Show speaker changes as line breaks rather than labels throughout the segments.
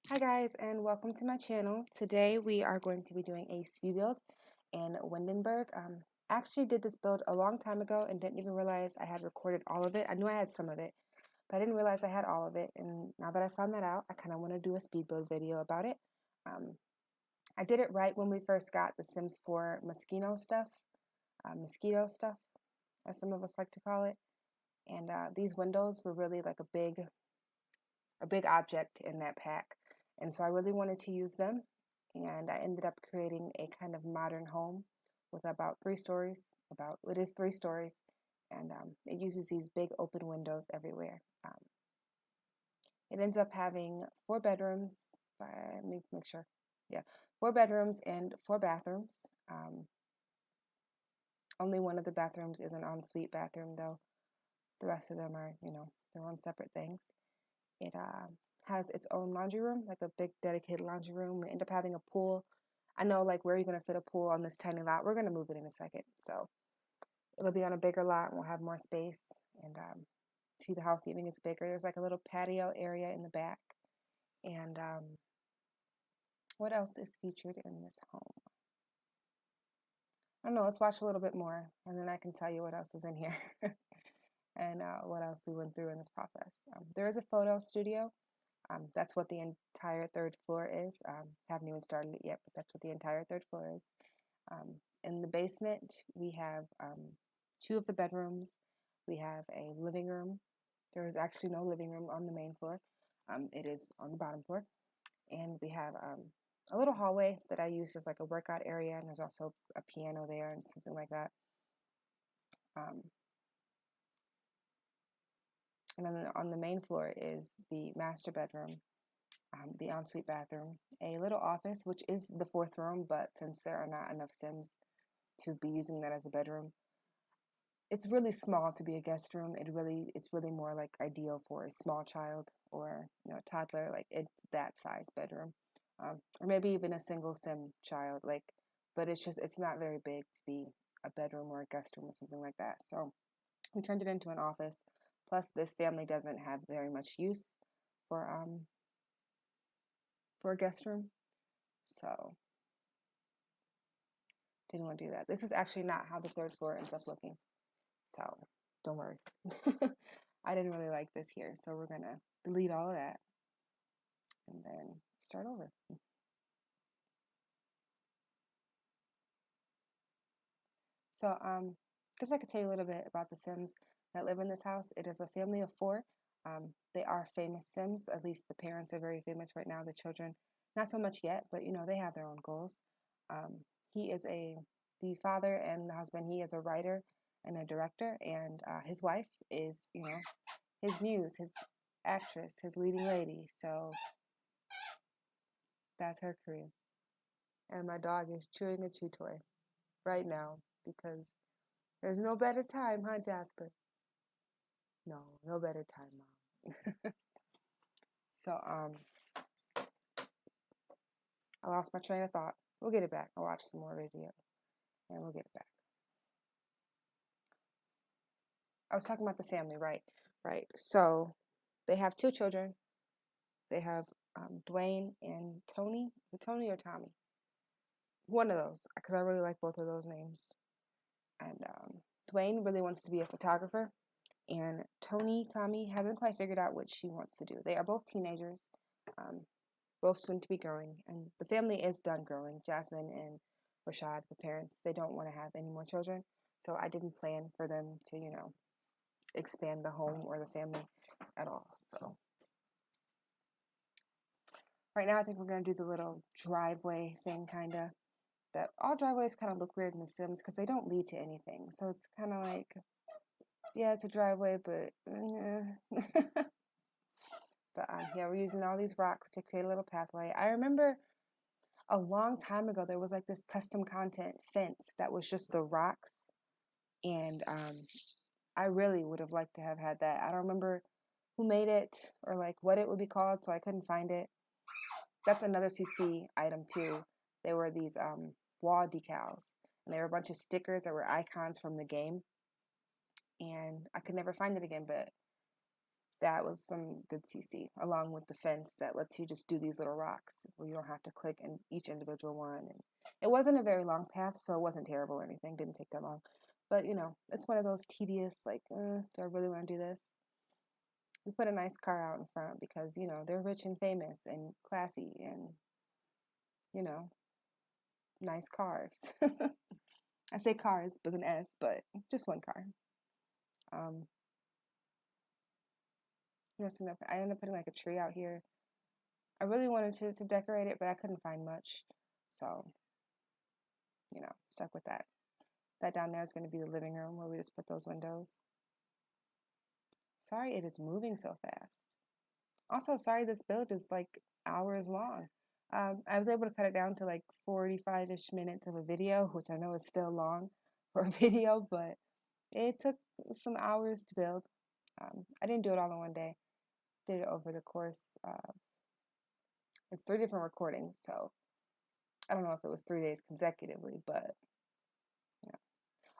Hi guys, and welcome to my channel. Today we are going to be doing a speed build in Windenburg. I actually did this build a long time ago and didn't even realize I had recorded all of it. I knew I had some of it, but I didn't realize I had all of it. And now that I found that out, I kind of want to do a speed build video about it. I did it right when we first got the Sims 4 mosquito stuff, as some of us like to call it. And these windows were really like a big object in that pack. And so I really wanted to use them. And I ended up creating a kind of modern home with about 3 stories. It is 3 stories. And it uses these big open windows everywhere. It ends up having 4 bedrooms. Let me make sure. Yeah, 4 bedrooms and 4 bathrooms. Only one of the bathrooms is an ensuite bathroom, though. The rest of them are, their own separate things. It has its own laundry room, like a big dedicated laundry room. We end up having a pool. I know, like, where are you going to fit a pool on this tiny lot? We're going to move it in a second. So it'll be on a bigger lot and we'll have more space. And see, the house even gets bigger. There's like a little patio area in the back. And what else is featured in this home? I don't know. Let's watch a little bit more and then I can tell you what else is in here and what else we went through in this process. There is a photo studio. That's what the entire 3rd floor is. Haven't even started it yet, but that's what the entire 3rd floor is. In the basement, we have 2 of the bedrooms. We have a living room. There is actually no living room on the main floor. It is on the bottom floor. And we have a little hallway that I use as like a workout area, and there's also a piano there and something like that. And then on the main floor is the master bedroom, the ensuite bathroom, a little office, which is the 4th room, but since there are not enough Sims to be using that as a bedroom, it's really small to be a guest room. It's really more like ideal for a small child or a toddler. Like, it's that size bedroom, or maybe even a single Sim child. But it's not very big to be a bedroom or a guest room or something like that. So we turned it into an office. Plus, this family doesn't have very much use for a guest room, so didn't want to do that. This is actually not how the 3rd floor ends up looking, so don't worry. I didn't really like this here, so we're gonna delete all of that and then start over. So guess I could tell you a little bit about the Sims that live in this house. It is a family of 4. They are famous Sims. At least the parents are very famous right now. The children, not so much yet, but they have their own goals. He is the father and the husband. He is a writer and a director, and his wife is, his muse, his actress, his leading lady. So that's her career. And my dog is chewing a chew toy right now because there's no better time, huh, Jasper? No better time, Mom. So, I lost my train of thought. We'll get it back. I'll watch some more video and we'll get it back. I was talking about the family, right? Right. So, they have 2 children. They have Dwayne and Tony. Tony or Tommy? One of those, because I really like both of those names. And Dwayne really wants to be a photographer. And Tommy hasn't quite figured out what she wants to do. They are both teenagers, both soon to be growing. And the family is done growing. Jasmine and Rashad, the parents, they don't want to have any more children. So I didn't plan for them to, expand the home or the family at all. So right now I think we're going to do the little driveway thing, kind of. That all driveways kind of look weird in The Sims because they don't lead to anything. So it's kind of like, yeah, it's a driveway, but but yeah, we're using all these rocks to create a little pathway. I remember a long time ago there was like this custom content fence that was just the rocks, and I really would have liked to have had that. I don't remember who made it or like what it would be called, so I couldn't find it. That's another CC item too. There were these wall decals, and there were a bunch of stickers that were icons from the game, and I could never find it again, but that was some good CC, along with the fence that lets you just do these little rocks where you don't have to click in each individual one. And it wasn't a very long path, so it wasn't terrible or anything. Didn't take that long. But, you know, it's one of those tedious, like, do I really want to do this? We put a nice car out in front because, you know, they're rich and famous and classy and, you know, nice cars. I say cars with an S, but just one car. You know, I ended up putting like a tree out here. I really wanted to decorate it, but I couldn't find much. So, you know, stuck with that. That down there is going to be the living room where we just put those windows. Sorry, it is moving so fast. Also, sorry, this build is like hours long. I was able to cut it down to like 45-ish minutes of a video, which I know is still long for a video, but it took some hours to build. I didn't do it all in one day. Did it over the course. It's 3 different recordings, so I don't know if it was 3 days consecutively, but yeah.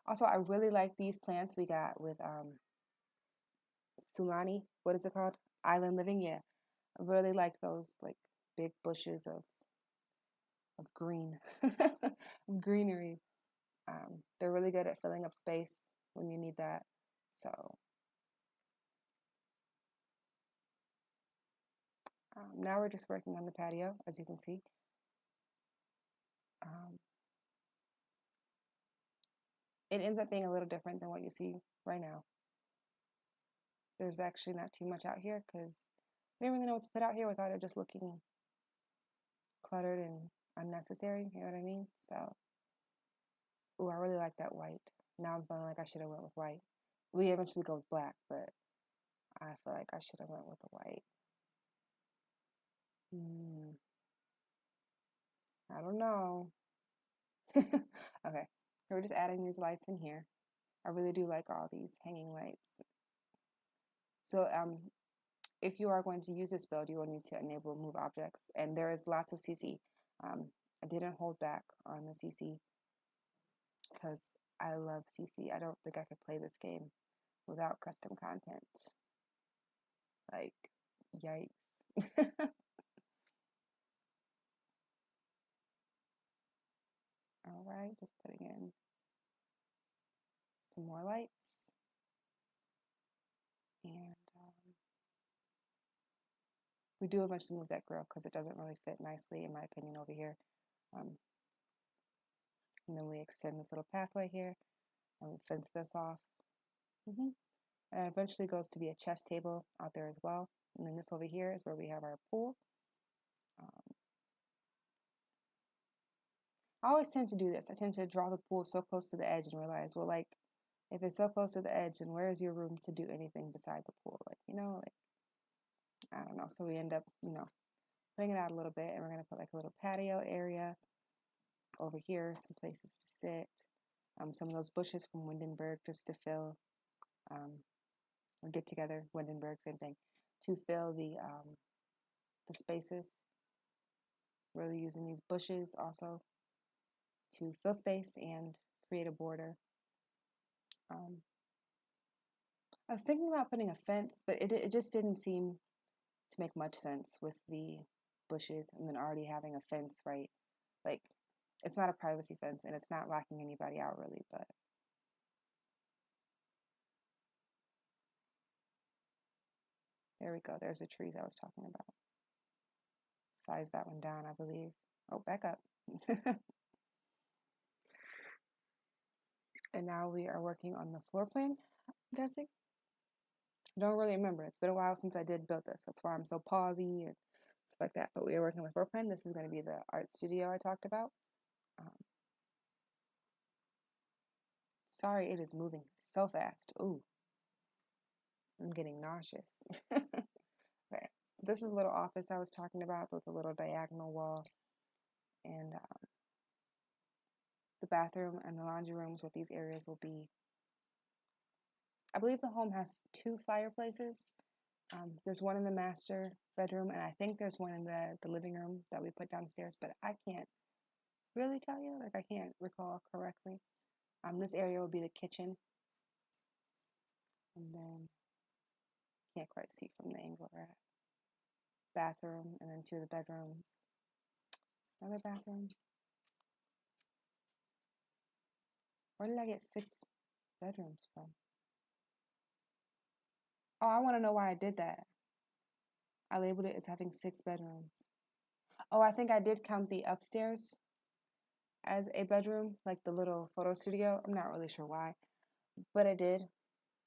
Also, I really like these plants we got with Sulani. What is it called? Island Living. Yeah, I really like those like big bushes of green, of greenery. They're really good at filling up space when you need that. So now we're just working on the patio, as you can see. It ends up being a little different than what you see right now. There's actually not too much out here because I didn't really know what to put out here without it just looking cluttered and unnecessary, you know what I mean? So, ooh, I really like that white. Now I'm feeling like I should have went with white. We eventually go with black, but I feel like I should have went with the white. I don't know. Okay, so we're just adding these lights in here. I really do like all these hanging lights. So if you are going to use this build, you will need to enable move objects, and there is lots of CC. I didn't hold back on the CC because I love CC. I don't think I could play this game without custom content. Like, yikes. All right, just putting in some more lights. And we do eventually move that grill because it doesn't really fit nicely, in my opinion, over here. And then we extend this little pathway here and we fence this off. And it eventually goes to be a chess table out there as well. And then this over here is where we have our pool. I always tend to do this. I tend to draw the pool so close to the edge and realize, well, like, if it's so close to the edge, then where is your room to do anything beside the pool? Like, you know, like, I don't know. So we end up, you know, putting it out a little bit, and we're going to put like a little patio area over here, some places to sit, some of those bushes from Windenburg just to fill, or get together, Windenburg, same thing, to fill the spaces. Really using these bushes also to fill space and create a border. I was thinking about putting a fence, but it just didn't seem to make much sense with the bushes and then already having a fence, right? Like, it's not a privacy fence and it's not locking anybody out really, but there we go. There's the trees I was talking about. Size that one down, I believe. Oh, back up. And now we are working on the floor plan, I'm guessing. I don't really remember. It's been a while since I did build this. That's why I'm so pausey and stuff like that. But we are working on the floor plan. This is going to be the art studio I talked about. Sorry, it is moving so fast. Ooh, I'm getting nauseous. Okay, so this is a little office I was talking about with a little diagonal wall. And the bathroom and the laundry rooms, what these areas will be. I believe the home has 2 fireplaces. There's one in the master bedroom, and I think there's one in the living room that we put downstairs, but I can't really tell you. Like, I can't recall correctly. This area will be the kitchen. And then Can't quite see from the angle we're at. Bathroom, and then 2 of the bedrooms. Another bathroom. Where did I get 6 bedrooms from? Oh, I want to know why I did that. I labeled it as having 6 bedrooms. Oh, I think I did count the upstairs as a bedroom, like the little photo studio. I'm not really sure why, but I did.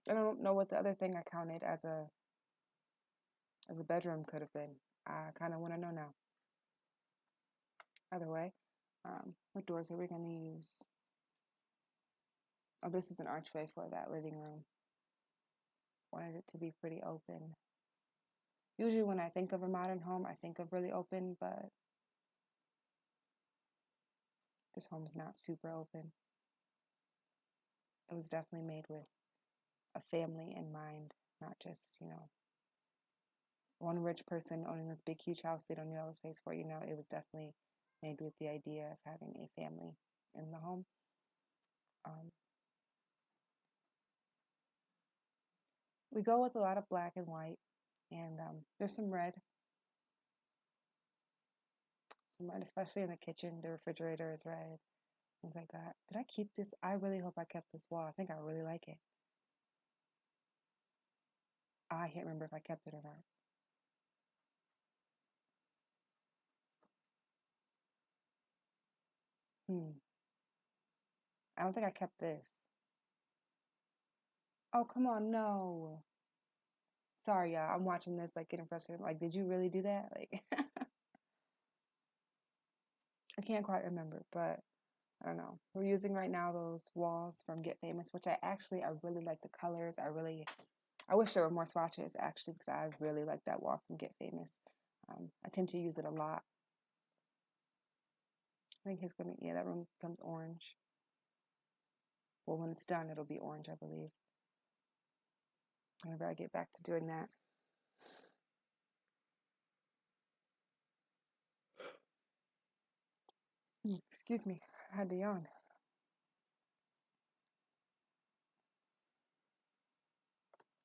I don't know what the other thing I counted as a bedroom could have been. I kind of want to know now. Either way, what doors are we going to use? Oh, this is an archway for that living room. Wanted it to be pretty open. Usually when I think of a modern home, I think of really open, but this home is not super open. It was definitely made with a family in mind, not just, one rich person owning this big, huge house they don't need all the space for. It was definitely made with the idea of having a family in the home. We go with a lot of black and white, and there's some red, especially in the kitchen. The refrigerator is red, things like that. Did I keep this? I really hope I kept this wall. I think I really like it. I can't remember if I kept it or not. I don't think I kept this. Oh, come on, no. Sorry, y'all. I'm watching this, like, getting frustrated. Like, did you really do that? Like, I can't quite remember, but I don't know. We're using right now those walls from Get Famous, which I really like the colors. I wish there were more swatches, actually, because I really like that wall from Get Famous. I tend to use it a lot. I think that room becomes orange. Well, when it's done, it'll be orange, I believe. Whenever I get back to doing that. Excuse me, I had to yawn.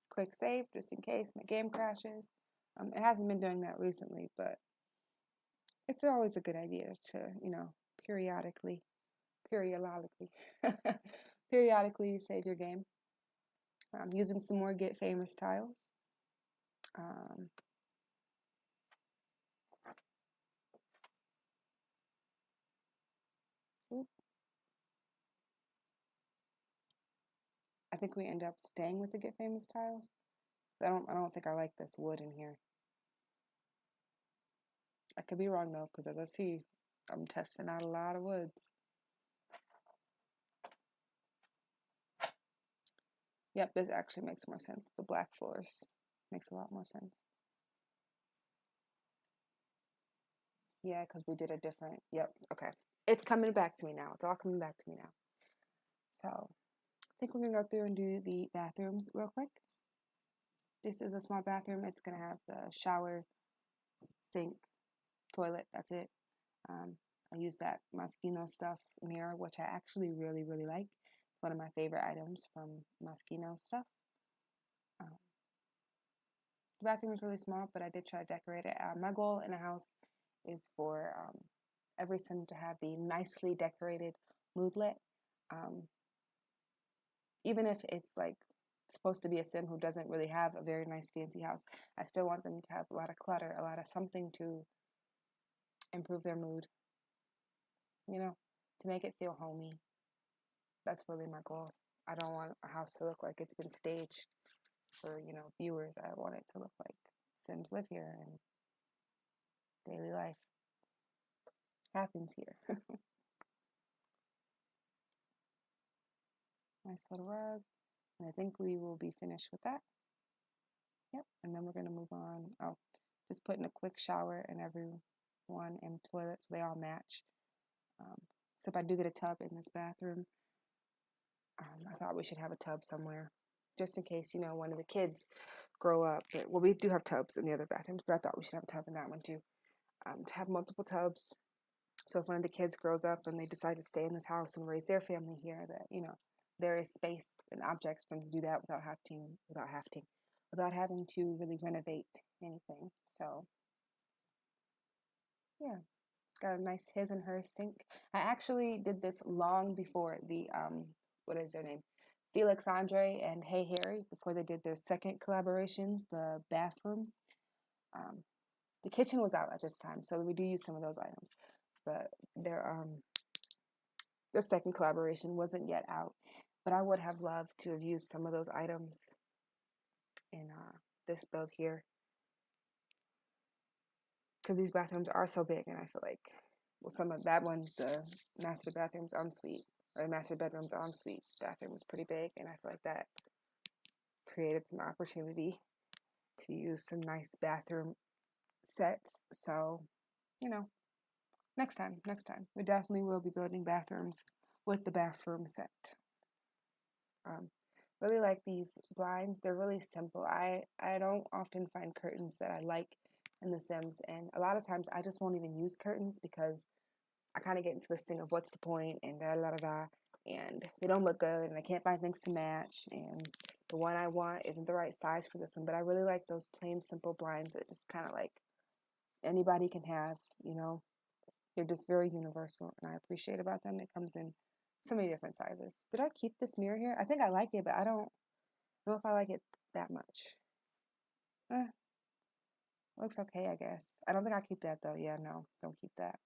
Quick save, just in case my game crashes. It hasn't been doing that recently, but it's always a good idea to, periodically periodically save your game. I'm using some more Get Famous tiles. I think we end up staying with the Get Famous tiles. I don't think I like this wood in here. I could be wrong though, because as I see, I'm testing out a lot of woods. Yep, this actually makes more sense. The black floors makes a lot more sense. Yeah, because we did a different, yep, okay. It's coming back to me now. It's all coming back to me now. So, I think we're going to go through and do the bathrooms real quick. This is a small bathroom. It's going to have the shower, sink, toilet. That's it. I use that Moschino stuff mirror, which I actually really, really like. It's one of my favorite items from Moschino stuff. The bathroom is really small, but I did try to decorate it. My goal in a house is for every sim to have the nicely decorated moodlet. Even if it's like supposed to be a sim who doesn't really have a very nice fancy house, I still want them to have a lot of clutter, a lot of something to improve their mood, to make it feel homey. That's really my goal. I don't want a house to look like it's been staged for, viewers. I want it to look like Sims live here and daily life happens here. Nice little rug. And I think we will be finished with that. Yep. And then we're going to move on. Oh, just putting a quick shower in everyone and toilet so they all match. Except I do get a tub in this bathroom. I thought we should have a tub somewhere just in case, one of the kids grow up. Well, we do have tubs in the other bathrooms, but I thought we should have a tub in that one too. To have multiple tubs. So if one of the kids grows up and they decide to stay in this house and raise their family here, that, there is space and objects for them to do that without having without having to really renovate anything. So yeah, got a nice his and her sink. I actually did this long before the what is their name? Felix Andre and Hey Harry, before they did their second collaborations, the bathroom. Um, the kitchen was out at this time, so we do use some of those items. But their second collaboration wasn't yet out. But I would have loved to have used some of those items in this build here, because these bathrooms are so big, and I feel like, well, some of that one, the master bathroom's ensuite, or master bedroom's ensuite bathroom was pretty big, and I feel like that created some opportunity to use some nice bathroom sets. So, you know, next time, we definitely will be building bathrooms with the bathroom set. Really like these blinds. They're really simple. I don't often find curtains that I like in The Sims, and a lot of times I just won't even use curtains because I kind of get into this thing of what's the point, and da da da da, and they don't look good, and I can't find things to match, and the one I want isn't the right size for this one. But I really like those plain simple blinds that just kind of like anybody can have, you know. They're just very universal, and I appreciate about them. It comes in so many different sizes. Did I keep this mirror here? I think I like it, but I don't know if I like it that much. Looks okay, I guess. I don't think I keep that though. Yeah, no, don't keep that.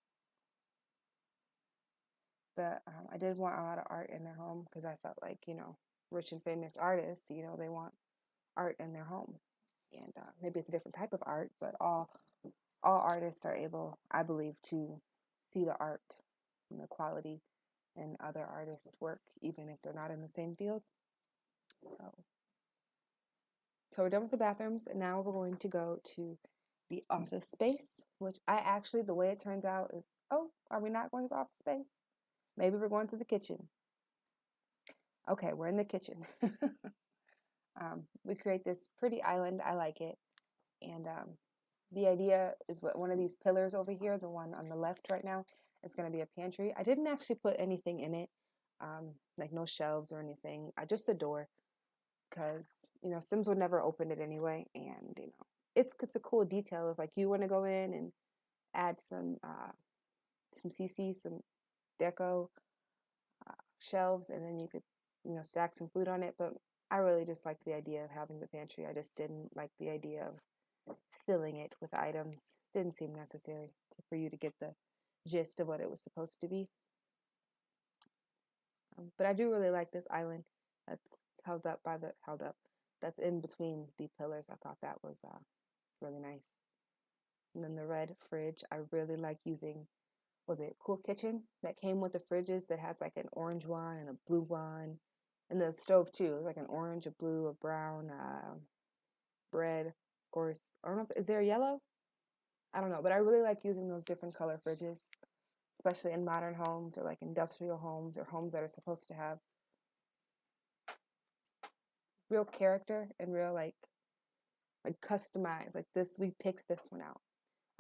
But I did want a lot of art in their home because I felt like, you know, rich and famous artists, you know, they want art in their home. And maybe it's a different type of art, but all artists are able, I believe, to see the art and the quality in other artists' work, even if they're not in the same field. So we're done with the bathrooms, and now we're going to go to the office space, which I actually, the way it turns out is, oh, are we not going to the office space? Maybe we're going to the kitchen. Okay, we're in the kitchen. We create this pretty island. I like it. And the idea is what one of these pillars over here, the one on the left right now, is going to be a pantry. I didn't actually put anything in it, like no shelves or anything. Just a door, because, you know, Sims would never open it anyway. And, you know, it's a cool detail if, like, you want to go in and add some CC, some deco, shelves, and then you could, you know, stack some food on it. But I really just liked the idea of having the pantry. I just didn't like the idea of filling it with items. Didn't seem necessary for you to get the gist of what it was supposed to be. But I do really like this island that's that's in between the pillars. I thought that was really nice. And then the red fridge, I really like using, was it Cool Kitchen, that came with the fridges that has like an orange one and a blue one, and the stove too, like an orange, a blue, a brown, red, of course. I don't know, is there a yellow? I don't know, but I really like using those different color fridges, especially in modern homes or like industrial homes or homes that are supposed to have real character and real like customized. Like this, we picked this one out.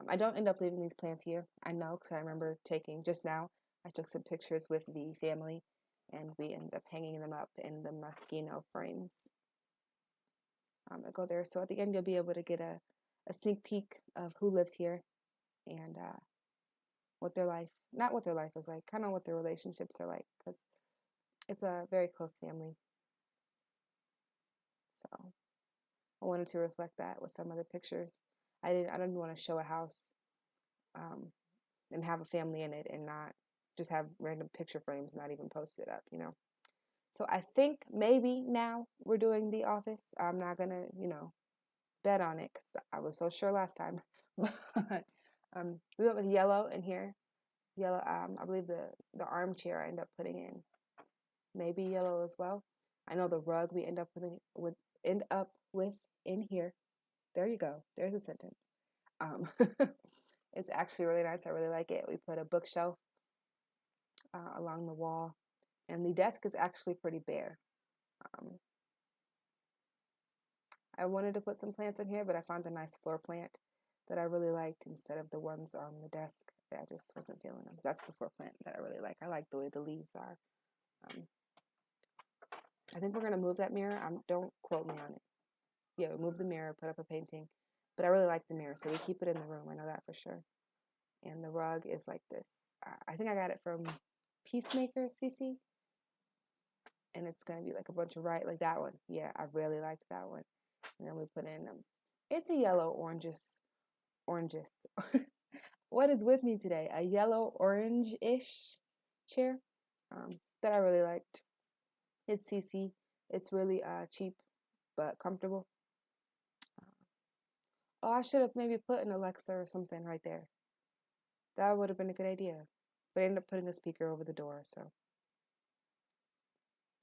I don't end up leaving these plants here. I know, because I remember taking, just now, I took some pictures with the family, and we ended up hanging them up in the Moschino frames. I go there, so at the end you'll be able to get a sneak peek of who lives here and what their life, not what their life is like, kind of what their relationships are like, because it's a very close family. So I wanted to reflect that with some of the pictures. I didn't want to show a house and have a family in it and not just have random picture frames, not even post it up, you know. So I think maybe now we're doing The Office. I'm not gonna, you know, bet on it because I was so sure last time. But we went with yellow in here. Yellow. I believe the armchair I end up putting in maybe yellow as well. I know the rug we end up with in here. There you go. There's a sentence. It's actually really nice. I really like it. We put a bookshelf along the wall, and the desk is actually pretty bare. I wanted to put some plants in here, but I found a nice floor plant that I really liked instead of the ones on the desk. I just wasn't feeling them. That's the floor plant that I really like. I like the way the leaves are. I think we're going to move that mirror. Don't quote me on it. yeah, remove the mirror, put up a painting. But I really like the mirror, so we keep it in the room. I know that for sure. And the rug is like this. I think I got it from Peacemaker CC. And it's going to be like a bunch of like that one. Yeah, I really liked that one. And then we put in, it's a yellow oranges. What is with me today? A yellow orange-ish chair that I really liked. It's CC. It's really cheap but comfortable. Oh, I should have maybe put an Alexa or something right there. That would have been a good idea. But I ended up putting a speaker over the door, so.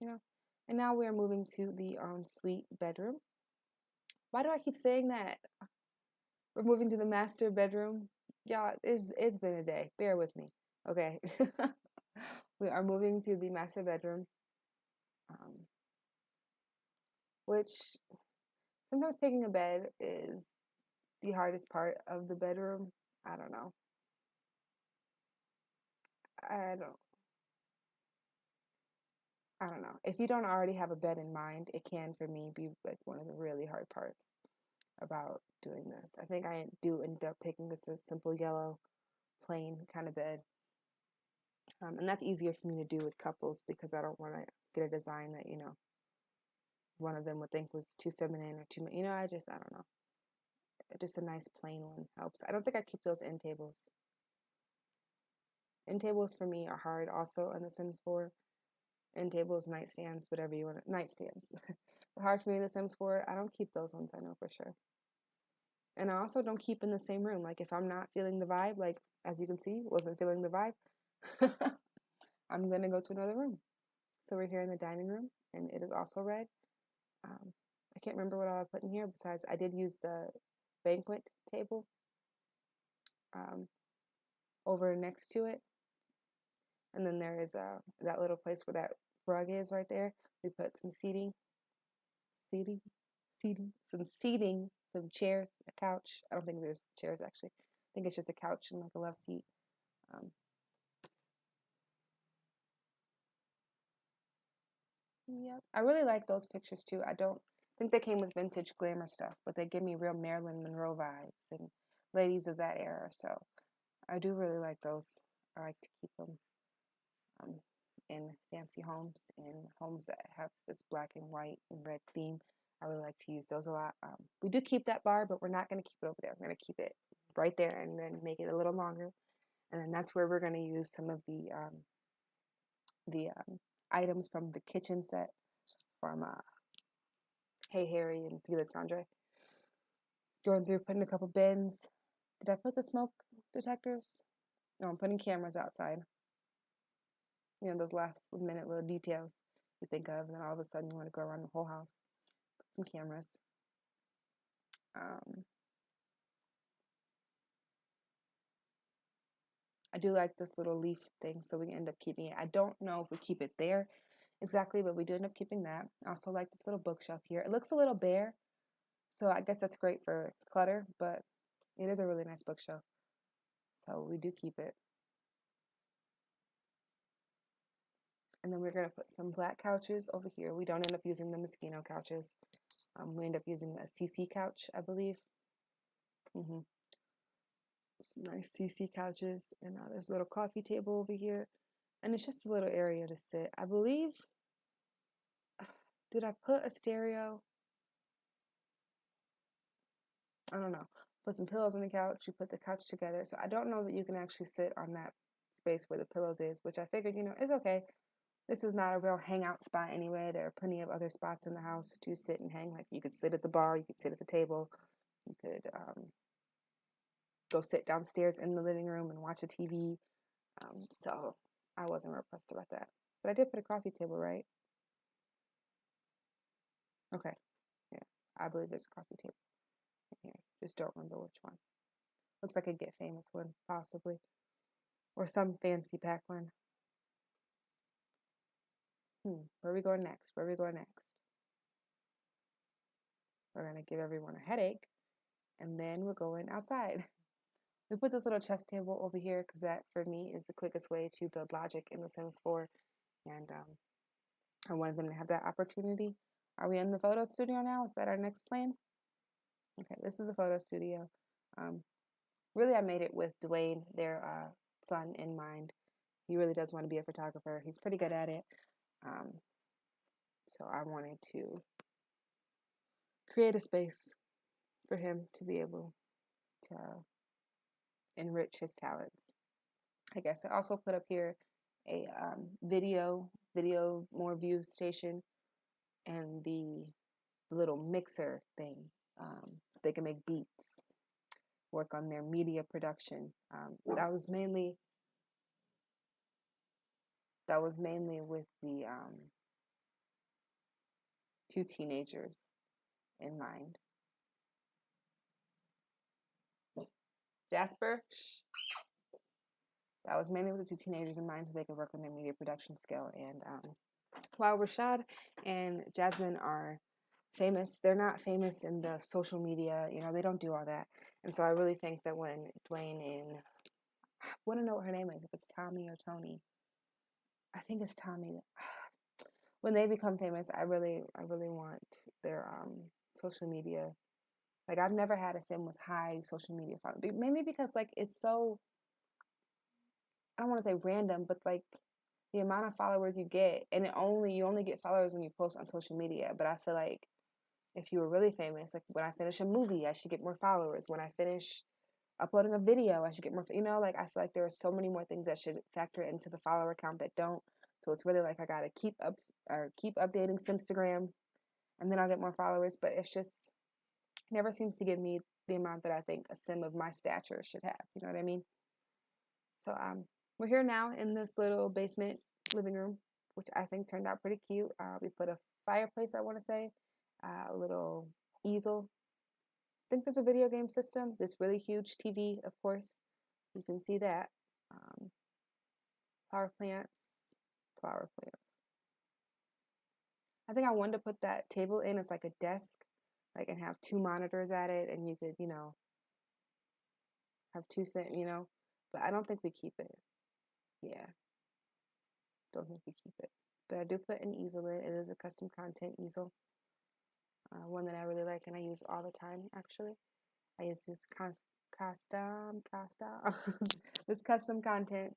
You know. And now we're moving to the ensuite bedroom. Why do I keep saying that? We're moving to the master bedroom. Y'all, it's been a day. Bear with me. Okay. We are moving to the master bedroom. Which sometimes picking a bed is the hardest part of the bedroom. I don't know. I don't know. If you don't already have a bed in mind, it can, for me, be like one of the really hard parts about doing this. I think I do end up picking just a simple yellow, plain kind of bed. And that's easier for me to do with couples because I don't want to get a design that, one of them would think was too feminine or too, I don't know. Just a nice plain one helps. I don't think I keep those end tables. End tables for me are hard also on The Sims 4. End tables, nightstands, whatever you want. Nightstands. They're hard for me in The Sims 4. I don't keep those ones, I know for sure. And I also don't keep in the same room. Like if I'm not feeling the vibe, like as you can see, wasn't feeling the vibe, I'm going to go to another room. So we're here in the dining room and it is also red. I can't remember what I put in here besides I did use the banquet table over next to it. And then there is that little place where that rug is right there. We put some seating, some chairs, a couch. I don't think there's chairs actually. I think it's just a couch and like a love seat. Yep. I really like those pictures too. I don't think they came with vintage glamour stuff, but they give me real Marilyn Monroe vibes and ladies of that era. So I do really like those. I like to keep them in fancy homes, in homes that have this black and white and red theme. I really like to use those a lot. We do keep that bar, but we're not going to keep it over there. We're going to keep it right there and then make it a little longer. And then that's where we're going to use some of the items from the kitchen set from Hey Harry and Felix Andre. Going through, putting a couple bins. Did I put the smoke detectors? No, I'm putting cameras outside. Those last minute little details you think of, and then all of a sudden you want to go around the whole house. Put some cameras. I do like this little leaf thing, so we can end up keeping it. I don't know if we keep it there exactly, but we do end up keeping that. I also like this little bookshelf here. It looks a little bare, so I guess that's great for clutter, but it is a really nice bookshelf. So we do keep it. And then we're going to put some black couches over here. We don't end up using the Moschino couches. We end up using a CC couch, I believe. Some nice CC couches. And there's a little coffee table over here. And it's just a little area to sit. I believe, did I put a stereo? I don't know. Put some pillows on the couch. You put the couch together. So I don't know that you can actually sit on that space where the pillows is, which I figured, it's okay. This is not a real hangout spot anyway. There are plenty of other spots in the house to sit and hang. Like you could sit at the bar, you could sit at the table, you could go sit downstairs in the living room and watch a TV. So I wasn't real pressed about that. But I did put a coffee table, right? Okay. Yeah, I believe there's a coffee table in here. Just don't remember which one. Looks like a Get Famous one, possibly. Or some fancy pack one. Where are we going next? We're going to give everyone a headache, and then we're going outside. We put this little chess table over here because that, for me, is the quickest way to build logic in The Sims 4, and I wanted them to have that opportunity. Are we in the photo studio now? Is that our next plan? Okay, this is the photo studio. Really, I made it with Dwayne, their son, in mind. He really does want to be a photographer. He's pretty good at it. So I wanted to create a space for him to be able to enrich his talents. I guess I also put up here a video more views station, and the little mixer thing, so they can make beats, work on their media production. That was mainly with the two teenagers in mind. Jasper, shh. That was mainly with the two teenagers in mind so they could work on their media production skill. And while Rashad and Jasmine are famous, they're not famous in the social media. You know, they don't do all that. And so I really think that when Dwayne and I want to know what her name is, if it's Tommy or Tony. I think it's Tommy. When they become famous, I really want their social media. Like, I've never had a sim with high social media following, mainly because like it's so, I don't want to say random, but like the amount of followers you get, and you only get followers when you post on social media. But I feel like if you were really famous, like when I finish a movie, I should get more followers. When I finish uploading a video, I should get more, like I feel like there are so many more things that should factor into the follower count that don't. So it's really like I gotta keep updating Simstagram, and then I'll get more followers. But it's just never seems to give me the amount that I think a sim of my stature should have. You know what I mean? So we're here now in this little basement living room, which I think turned out pretty cute. We put a fireplace, I want to say, a little easel. I think there's a video game system. This really huge TV, of course. You can see that. Flower plants. I think I wanted to put that table in as like a desk, like, and have two monitors at it, and you could, have two but I don't think we keep it. Yeah, don't think we keep it. But I do put an easel in. It is a custom content easel, one that I really like and I use all the time. Actually, I use this this custom content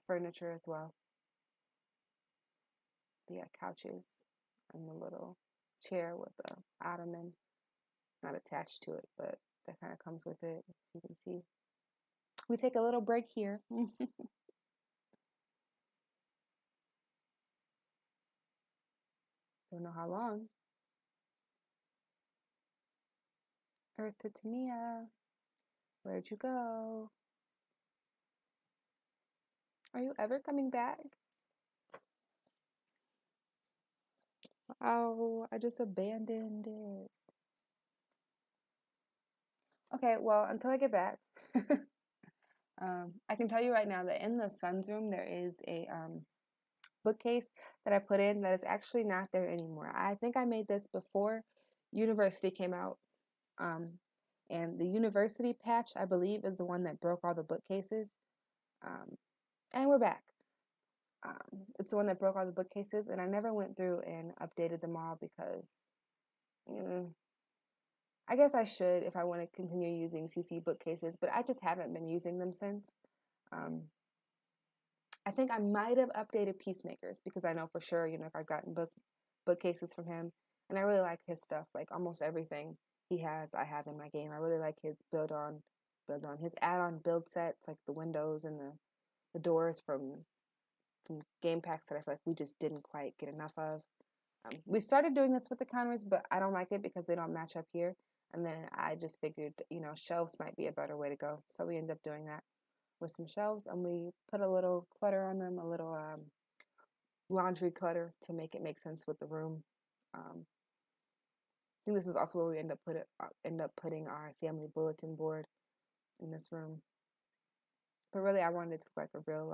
furniture as well. The couches and the little chair with the ottoman, not attached to it, but that kind of comes with it. As you can see, we take a little break here. Don't know how long. Earth to Tamia, where'd you go? Are you ever coming back? Oh, I just abandoned it. Okay, well, until I get back, I can tell you right now that in the son's room there is a bookcase that I put in that is actually not there anymore. I think I made this before University came out. And the University patch, I believe, is the one that broke all the bookcases. And we're back. It's the one that broke all the bookcases, and I never went through and updated them all because I guess I should if I want to continue using CC bookcases, but I just haven't been using them since. I think I might have updated Peacemakers because I know for sure, if I've gotten bookcases from him, and I really like his stuff. Like almost everything he has, I have in my game. I really like his build on his add-on build sets, like the windows and the doors from game packs that I feel like we just didn't quite get enough of. We started doing this with the counters, but I don't like it because they don't match up here. And then I just figured, shelves might be a better way to go. So we end up doing that with some shelves, and we put a little clutter on them, a little laundry clutter to make it make sense with the room. I think this is also where we end up putting our family bulletin board in this room. But really, I wanted it to look like a real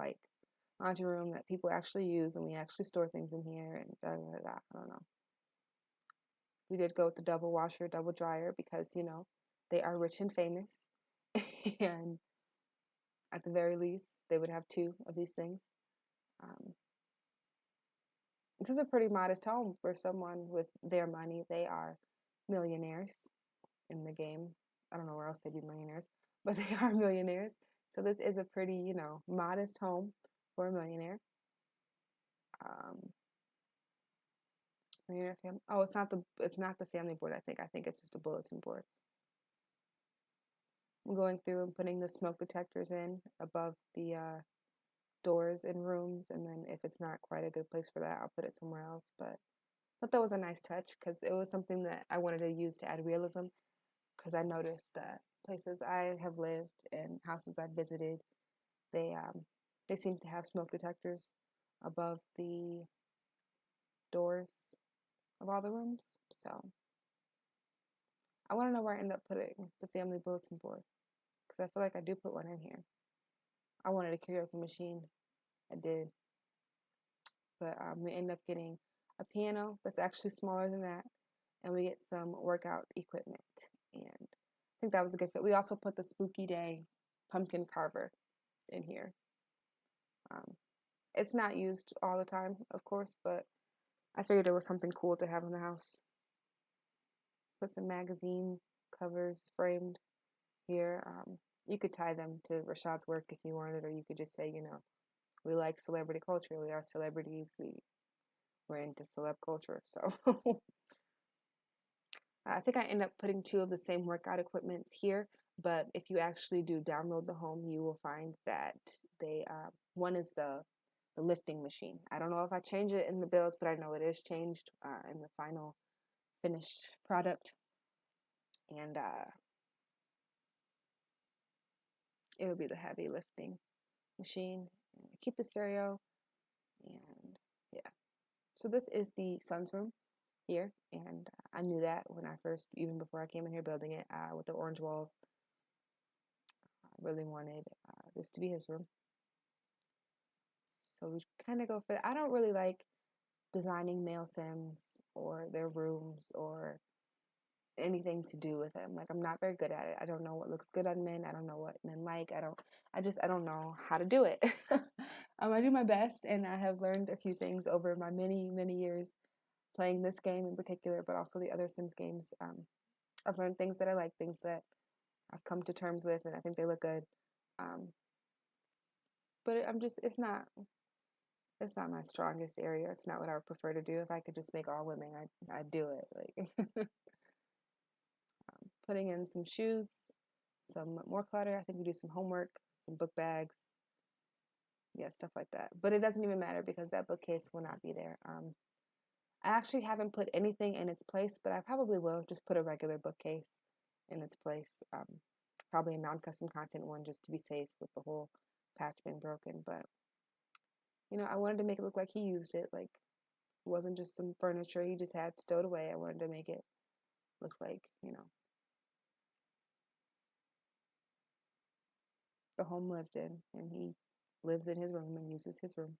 laundry room that people actually use, and we actually store things in here, and I don't know. We did go with the double washer, double dryer because, they are rich and famous. And at the very least, they would have two of these things. This is a pretty modest home for someone with their money. They are millionaires in the game. I don't know where else they'd be millionaires, but they are millionaires. So this is a pretty, modest home for a millionaire. Millionaire family. Oh, it's not the family board. I think it's just a bulletin board. I'm going through and putting the smoke detectors in above the doors in rooms, and then if it's not quite a good place for that, I'll put it somewhere else. But I thought that was a nice touch because it was something that I wanted to use to add realism. Because I noticed that places I have lived and houses I've visited, they seem to have smoke detectors above the doors of all the rooms. So I want to know where I end up putting the family bulletin board because I feel like I do put one in here. I wanted a karaoke machine. I did. But we end up getting a piano that's actually smaller than that, and we get some workout equipment. And I think that was a good fit. We also put the Spooky Day pumpkin carver in here. It's not used all the time, of course, but I figured it was something cool to have in the house. Put some magazine covers framed here. You could tie them to Rashad's work if you wanted, or you could just say, we like celebrity culture. We are celebrities. We're into celeb culture. So I think I end up putting 2 of the same workout equipments here. But if you actually do download the home, you will find that one is the lifting machine. I don't know if I change it in the build, but I know it is changed in the final finished product. And it'll be the heavy lifting machine. Keep the stereo. And yeah. So this is the son's room here. And I knew that when I first, even before I came in here building it with the orange walls. I really wanted this to be his room. So we kind of go for that. I don't really like designing male sims or their rooms or anything to do with them. Like, I'm not very good at it. I don't know what looks good on men. I don't know what men like. I don't know how to do it. I do my best, and I have learned a few things over my many, many years playing this game in particular, but also the other Sims games. I've learned things that I like, things that I've come to terms with, and I think they look good. But it's not my strongest area. It's not what I would prefer to do. If I could just make all women, I'd do it. Like putting in some shoes, some more clutter. I think we do some homework, some book bags, yeah, stuff like that. But it doesn't even matter because that bookcase will not be there. I actually haven't put anything in its place, but I probably will just put a regular bookcase in its place. Probably a non-custom content one just to be safe with the whole patch being broken. But I wanted to make it look like he used it. Like, it wasn't just some furniture he just had stowed away. I wanted to make it look like, the home lived in, and he lives in his room and uses his room.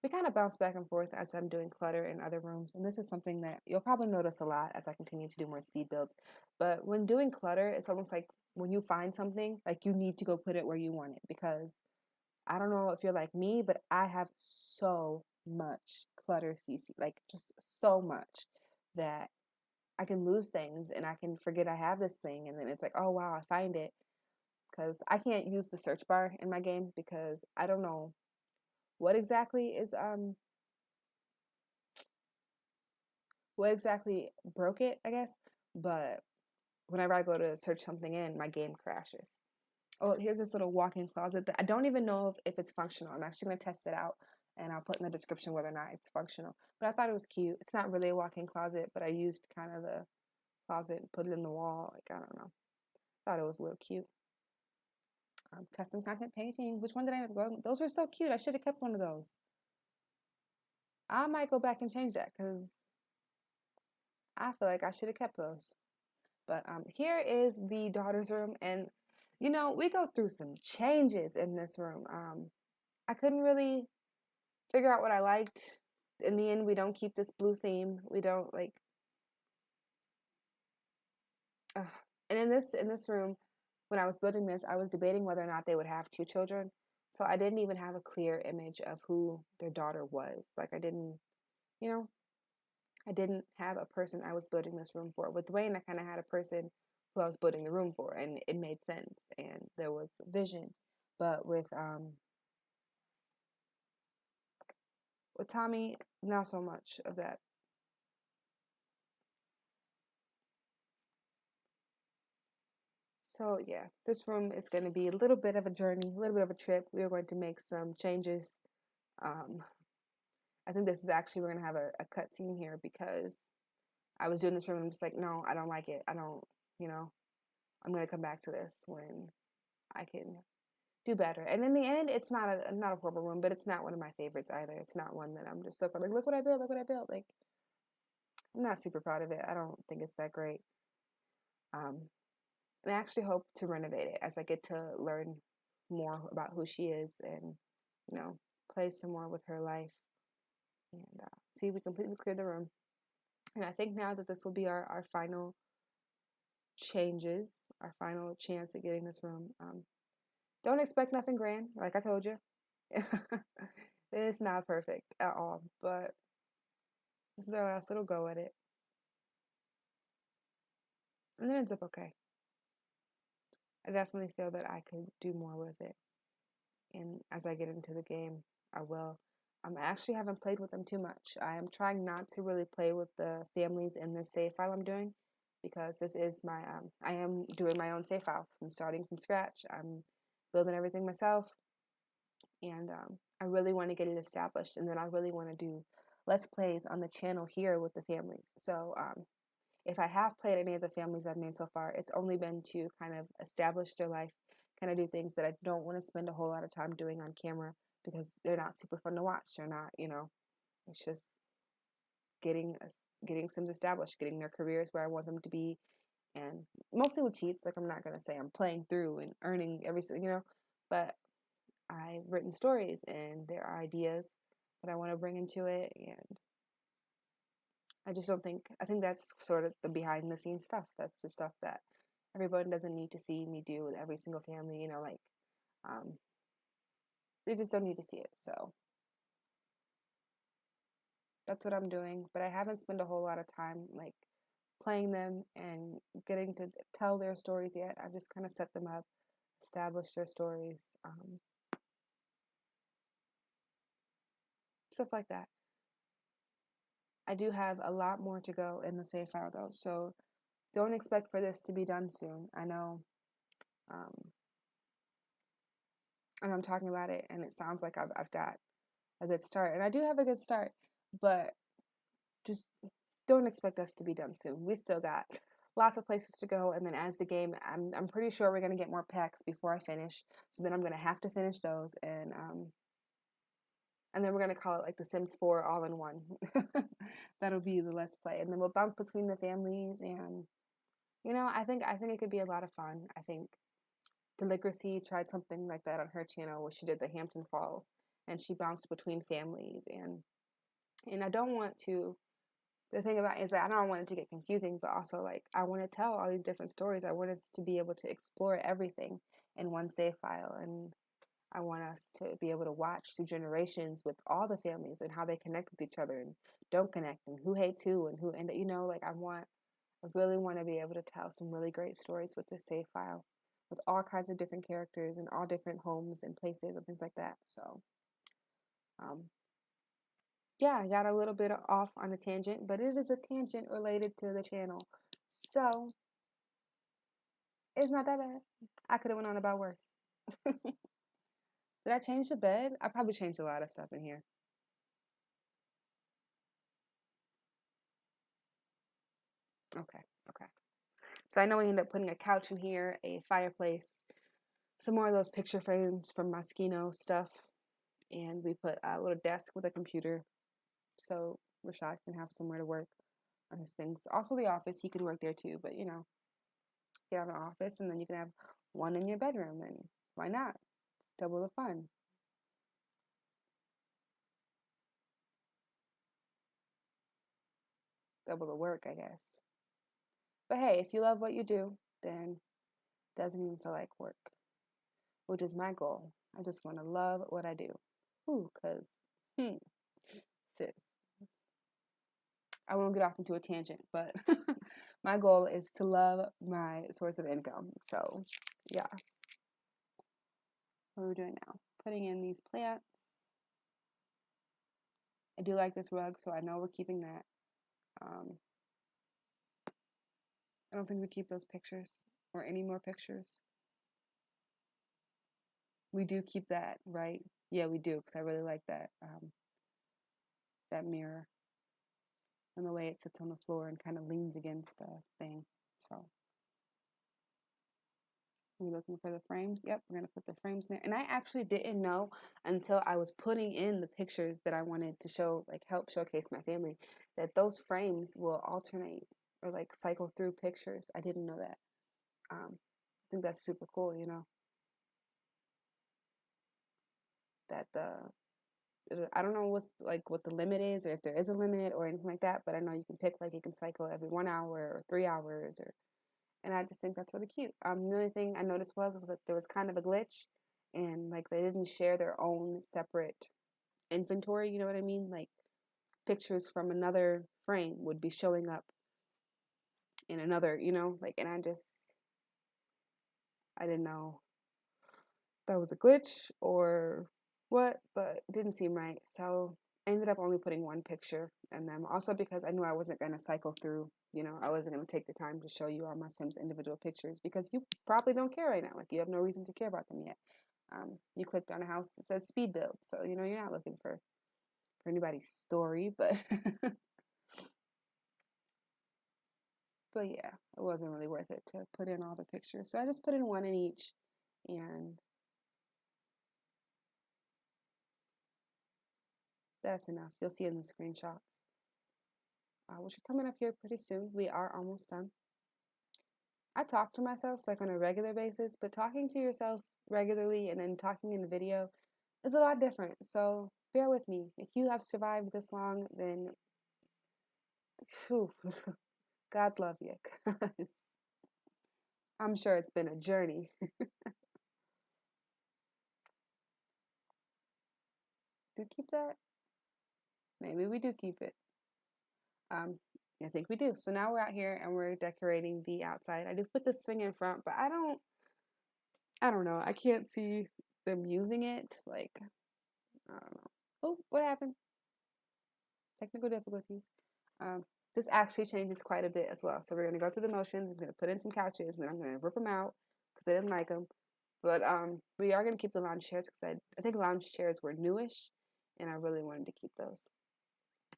We kind of bounce back and forth as I'm doing clutter in other rooms, and this is something that you'll probably notice a lot as I continue to do more speed builds. But when doing clutter, it's almost like when you find something, like you need to go put it where you want it, because I don't know if you're like me, but I have so much clutter CC, like just so much that I can lose things and I can forget I have this thing, and then it's like, oh wow, I find it. Because I can't use the search bar in my game because I don't know what exactly broke it, I guess. But whenever I go to search something in, my game crashes. Oh, here's this little walk-in closet that I don't even know if it's functional. I'm actually going to test it out, and I'll put in the description whether or not it's functional. But I thought it was cute. It's not really a walk-in closet, but I used kind of the closet and put it in the wall. Like, I don't know. Thought it was a little cute. Custom content painting. Which one did I end up going? Those were so cute. I should have kept one of those. I might go back and change that because I feel like I should have kept those. But here is the daughter's room, and we go through some changes in this room. I couldn't really figure out what I liked. In the end, we don't keep this blue theme. We don't like. And in this room, when I was building this, I was debating whether or not they would have 2 children. So I didn't even have a clear image of who their daughter was. Like, I didn't, you know, I didn't have a person I was building this room for. With Dwayne, I kind of had a person who I was building the room for, and it made sense, and there was vision. But with Tommy, not so much of that. So yeah, this room is going to be a little bit of a journey, a little bit of a trip. We are going to make some changes. Um, I think this is actually, we're going to have a cut scene here because I was doing this room and I'm just like, no, I don't like it. I don't, you know, I'm going to come back to this when I can do better. And in the end, it's not a horrible room, but it's not one of my favorites either. It's not one that I'm just so proud. Like, look what I built, look what I built. Like, I'm not super proud of it. I don't think it's that great. And I actually hope to renovate it as I get to learn more about who she is and, you know, play some more with her life and see if we completely clear the room. And I think now that this will be our final changes, our final chance at getting this room. Don't expect nothing grand, like I told you. It's not perfect at all, but this is our last little go at it. And it ends up okay. I definitely feel that I could do more with it. And as I get into the game, I will. I actually haven't played with them too much. I am trying not to really play with the families in this save file I'm doing because this is my, I am doing my own save file. I'm starting from scratch. I'm building everything myself. And I really want to get it established. And then I really want to do Let's Plays on the channel here with the families. So if I have played any of the families I've made so far, it's only been to kind of establish their life, kind of do things that I don't want to spend a whole lot of time doing on camera because they're not super fun to watch. They're not, you know, it's just getting Sims established, getting their careers where I want them to be, and mostly with cheats. Like I'm not gonna say I'm playing through and earning every, you know, but I've written stories and there are ideas that I want to bring into it, and I just don't think, I think that's sort of the behind the scenes stuff. That's the stuff that everyone doesn't need to see me do with every single family, you know, like, they just don't need to see it. So that's what I'm doing. But I haven't spent a whole lot of time, like, playing them and getting to tell their stories yet. I've just kind of set them up, established their stories, stuff like that. I do have a lot more to go in the save file though, so don't expect for this to be done soon. I know, and I'm talking about it, and it sounds like I've got a good start, and I do have a good start, but just don't expect us to be done soon. We still got lots of places to go, and then as the game, I'm pretty sure we're gonna get more packs before I finish, so then I'm gonna have to finish those, and then we're gonna call it like The Sims 4 all in one. That'll be the Let's Play, and then we'll bounce between the families, and you know, I think it could be a lot of fun. I think Delicacy tried something like that on her channel where she did the Hampton Falls, and she bounced between families, and I don't want to. The thing about it is that I don't want it to get confusing, but also like I want to tell all these different stories. I want us to be able to explore everything in one save file, and I want us to be able to watch through generations with all the families and how they connect with each other and don't connect and who hates who and who, and you know, like I really want to be able to tell some really great stories with this save file with all kinds of different characters and all different homes and places and things like that. So, um, yeah, I got a little bit off on a tangent, but it is a tangent related to the channel. So, it's not that bad. I could have went on about worse. Did I change the bed? I probably changed a lot of stuff in here. Okay, okay. So I know we ended up putting a couch in here, a fireplace, some more of those picture frames from Moschino stuff, and we put a little desk with a computer so Rashad can have somewhere to work on his things. Also the office, he could work there too, but you know, you have an office and then you can have one in your bedroom, and why not? Double the fun. Double the work, I guess. But hey, if you love what you do, then it doesn't even feel like work, which is my goal. I just want to love what I do. Ooh, cause, sis. I won't get off into a tangent, but my goal is to love my source of income. So, yeah. What are we doing now? Putting in these plants. I do like this rug, so I know we're keeping that. I don't think we keep those pictures or any more pictures. We do keep that, right? Yeah, we do, because I really like that that mirror and the way it sits on the floor and kind of leans against the thing. So, we're looking for the frames. Yep, we're going to put the frames in there. And I actually didn't know until I was putting in the pictures that I wanted to show, like help showcase my family, that those frames will alternate or like cycle through pictures. I didn't know that. I think that's super cool, you know. That I don't know what the limit is, or if there is a limit or anything like that, but I know you can pick, like, you can cycle every 1 hour or 3 hours, and I just think that's really cute. The only thing I noticed was that there was kind of a glitch, and like they didn't share their own separate inventory, you know what I mean? Like pictures from another frame would be showing up in another, you know, like, and I didn't know if that was a glitch or what, but it didn't seem right. So I ended up only putting one picture in them. Also because I knew I wasn't going to cycle through, you know, I wasn't going to take the time to show you all my Sims individual pictures because you probably don't care right now. Like, you have no reason to care about them yet. You clicked on a house that said speed build. So, you know, you're not looking for anybody's story, but but yeah, it wasn't really worth it to put in all the pictures. So I just put in one in each, and that's enough. You'll see in the screenshots, which are coming up here pretty soon. We are almost done. I talk to myself like on a regular basis, but talking to yourself regularly and then talking in a video is a lot different. So bear with me. If you have survived this long, then whew, God love you. 'Cause I'm sure it's been a journey. Do keep that? Maybe we do keep it. I think we do. So now we're out here and we're decorating the outside. I do put the swing in front, but I don't know. I can't see them using it. Like, I don't know. Oh, what happened? Technical difficulties. This actually changes quite a bit as well. So we're going to go through the motions. I'm going to put in some couches, and then I'm going to rip them out because I didn't like them. But we are going to keep the lounge chairs because I think lounge chairs were newish, and I really wanted to keep those.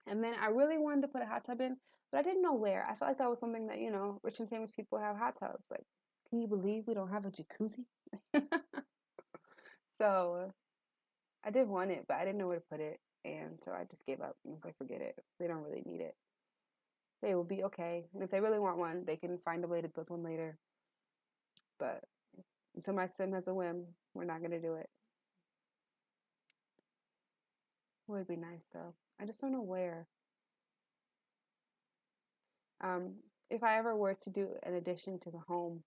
And then I really wanted to put a hot tub in, but I didn't know where. I felt like that was something that, you know, rich and famous people have hot tubs. Like, can you believe we don't have a jacuzzi? So I did want it, but I didn't know where to put it. And so I just gave up and was like, forget it. They don't really need it. They will be okay. And if they really want one, they can find a way to build one later. But until my sim has a whim, we're not going to do it. It would be nice, though. I just don't know where. If I ever were to do an addition to the home,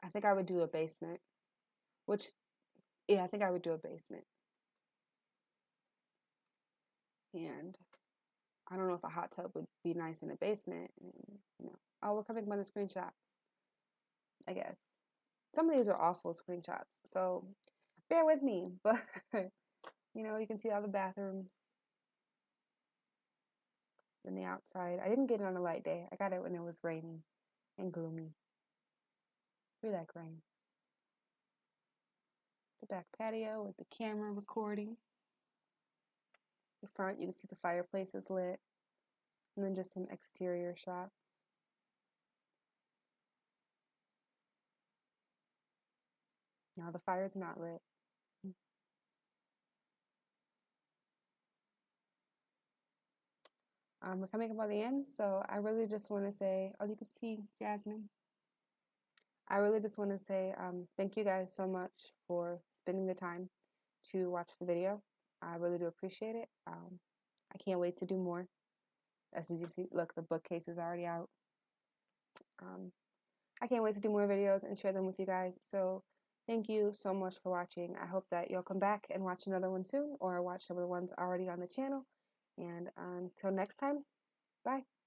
I think I would do a basement. I think I would do a basement. And I don't know if a hot tub would be nice in a basement. Oh, we're coming by the screenshots, I guess. Some of these are awful screenshots, so bear with me. But, you know, you can see all the bathrooms and the outside. I didn't get it on a light day. I got it when it was raining and gloomy. We like rain. The back patio with the camera recording. The front, you can see the fireplace is lit. And then just some exterior shots. Now the fire's not lit. We're coming up on the end, so I really just want to say, oh, you can see Jasmine. I really just want to say thank you guys so much for spending the time to watch the video. I really do appreciate it. I can't wait to do more. As you see, look, the bookcase is already out. I can't wait to do more videos and share them with you guys. So thank you so much for watching. I hope that you'll come back and watch another one soon, or watch some of the ones already on the channel. And until next time, Bye.